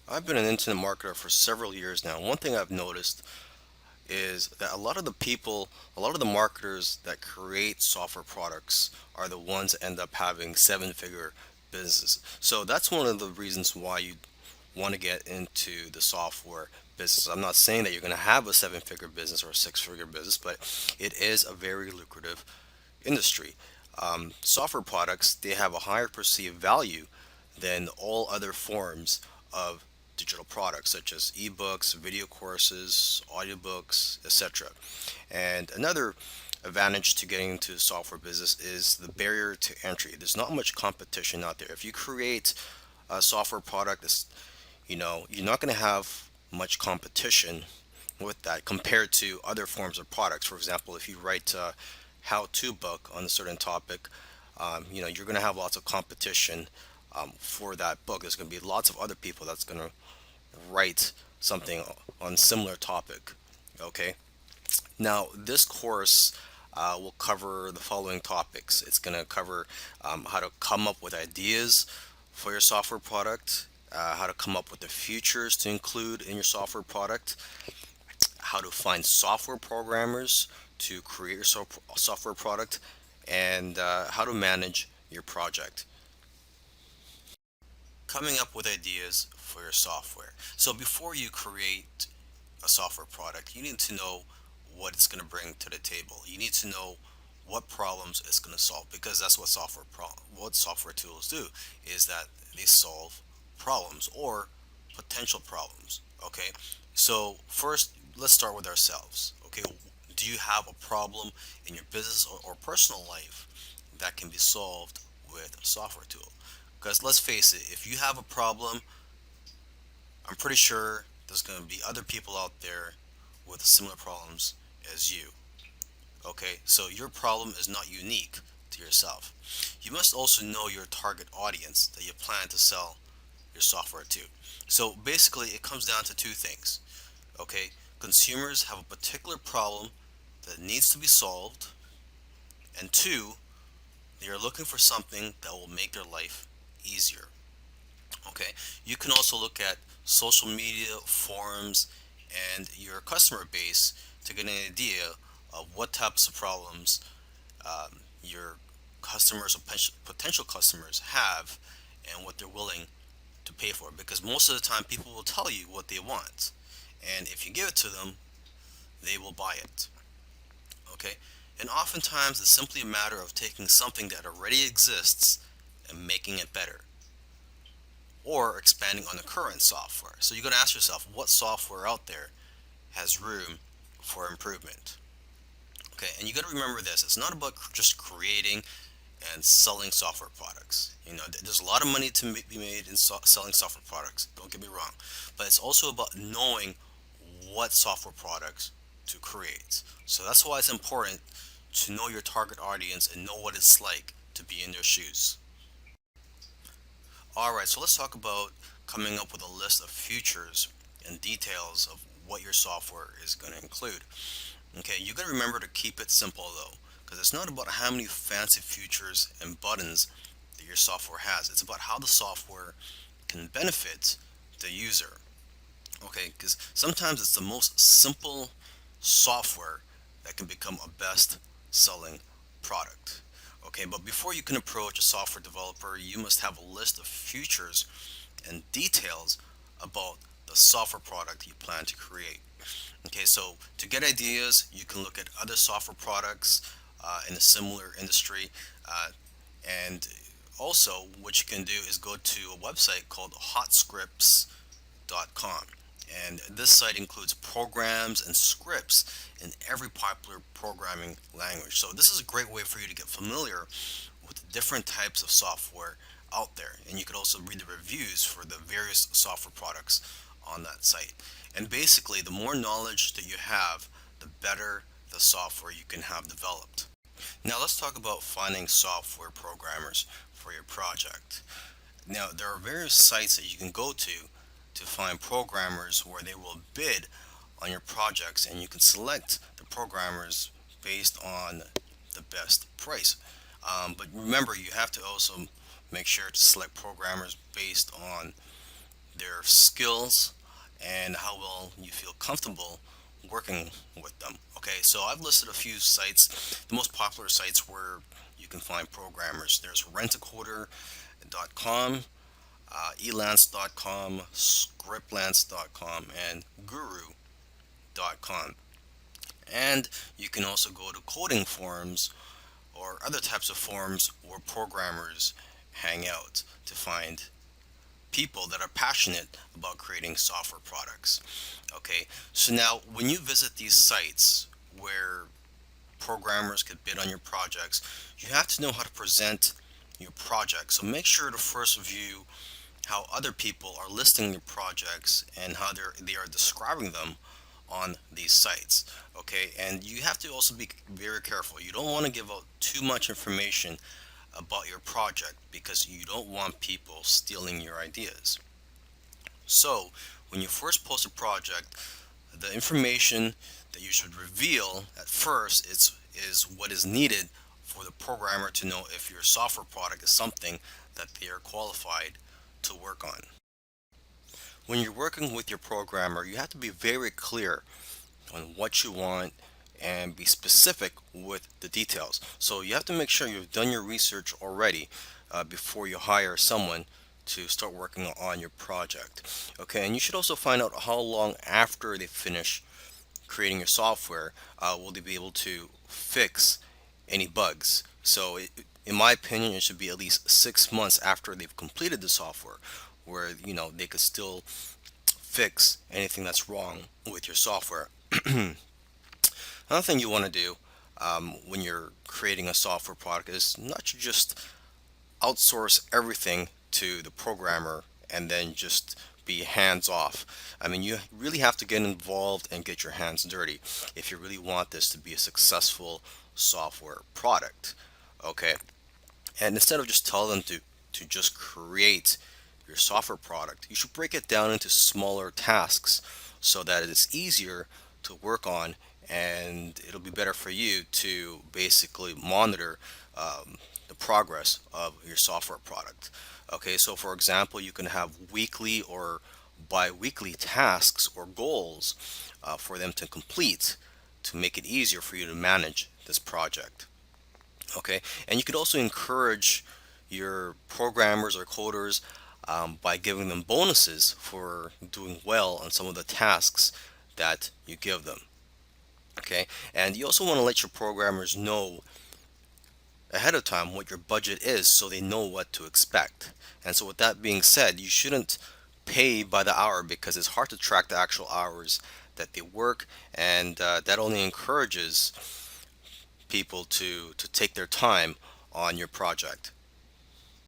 I've been an internet marketer for several years now. One thing I've noticed is that a lot of the marketers that create software products are the ones that end up having seven-figure businesses. So that's one of the reasons why you want to get into the software business. I'm not saying that you're going to have a seven-figure business or a six-figure business, but it is a very lucrative industry. Software products, they have a higher perceived value than all other forms of digital products such as ebooks, video courses, audiobooks, etc. And another advantage to getting into the software business is the barrier to entry. There's not much competition out there. If you create a software product that's, you're not going to have much competition with that compared to other forms of products. For example, if you write a how-to book on a certain topic, you're going to have lots of competition for that book. There's going to be lots of other people that's going to write something on similar topic. Okay. Now, this course will cover the following topics. It's going to cover how to come up with ideas for your software product, how to come up with the features to include in your software product, how to find software programmers to create your software product, and how to manage your project. Coming up with ideas for your software. So before you create a software product, you need to know what it's going to bring to the table. You need to know what problems it's going to solve, because that's what what software tools do, is that they solve problems or potential problems. Okay, so first let's start with ourselves. Okay, do you have a problem in your business or personal life that can be solved with a software tool? Because let's face it, if you have a problem, I'm pretty sure there's going to be other people out there with similar problems as you. Okay, so your problem is not unique to yourself. You must also know your target audience that you plan to sell your software to. So basically, it comes down to two things. Okay, consumers have a particular problem that needs to be solved, and two, they are looking for something that will make their life easier. Okay, you can also look at social media, forums, and your customer base to get an idea of what types of problems your customers or potential customers have and what they're willing to pay for. Because most of the time, people will tell you what they want, and if you give it to them, they will buy it. Okay, and oftentimes it's simply a matter of taking something that already exists and making it better, or expanding on the current software. So you got to ask yourself, what software out there has room for improvement? Okay, and you got to remember this: it's not about just creating and selling software products. There's a lot of money to be made in selling software products. Don't get me wrong, but it's also about knowing what software products to create. So that's why it's important to know your target audience and know what it's like to be in their shoes. All right, so let's talk about coming up with a list of features and details of what your software is going to include. Okay, you got to remember to keep it simple though, because it's not about how many fancy features and buttons that your software has. It's about how the software can benefit the user. Okay, because sometimes it's the most simple software that can become a best selling product. Okay, but before you can approach a software developer, you must have a list of features and details about the software product you plan to create. Okay, so to get ideas, you can look at other software products in a similar industry. And also, what you can do is go to a website called hotscripts.com. And this site includes programs and scripts in every popular programming language. So this is a great way for you to get familiar with the different types of software out there. And you could also read the reviews for the various software products on that site. And basically, the more knowledge that you have, the better the software you can have developed. Now let's talk about finding software programmers for your project. Now there are various sites that you can go to find programmers where they will bid on your projects, and you can select the programmers based on the best price. But remember, you have to also make sure to select programmers based on their skills, and how well you feel comfortable working with them. Okay, so I've listed a few sites, the most popular sites where you can find programmers. There's rentacoder.com, elance.com, scriptlance.com, and guru.com. And you can also go to coding forums or other types of forums where programmers hang out to find people that are passionate about creating software products. Okay, so now when you visit these sites where programmers could bid on your projects, you have to know how to present your project. So make sure to first view how other people are listing their projects and how they are describing them on these sites. Okay, and you have to also be very careful. You don't want to give out too much information about your project because you don't want people stealing your ideas. So when you first post a project, the information that you should reveal at first is what is needed for the programmer to know if your software product is something that they are qualified to work on. When you're working with your programmer, you have to be very clear on what you want and be specific with the details. So you have to make sure you've done your research already before you hire someone to start working on your project. Okay, and you should also find out how long after they finish creating your software will they be able to fix any bugs. So in my opinion, it should be at least 6 months after they've completed the software, where they could still fix anything that's wrong with your software. Another thing you want to do when you're creating a software product is not to just outsource everything to the programmer and then just be hands off. I mean, you really have to get involved and get your hands dirty if you really want this to be a successful software product. Okay, and instead of just tell them to just create your software product, you should break it down into smaller tasks so that it's easier to work on, and it'll be better for you to basically monitor the progress of your software product. Okay, so for example, you can have weekly or bi-weekly tasks or goals for them to complete to make it easier for you to manage this project. Okay, and you could also encourage your programmers or coders by giving them bonuses for doing well on some of the tasks that you give them. Okay, and you also want to let your programmers know ahead of time what your budget is so they know what to expect. And so with that being said, you shouldn't pay by the hour because it's hard to track the actual hours that they work, and that only encourages people to take their time on your project.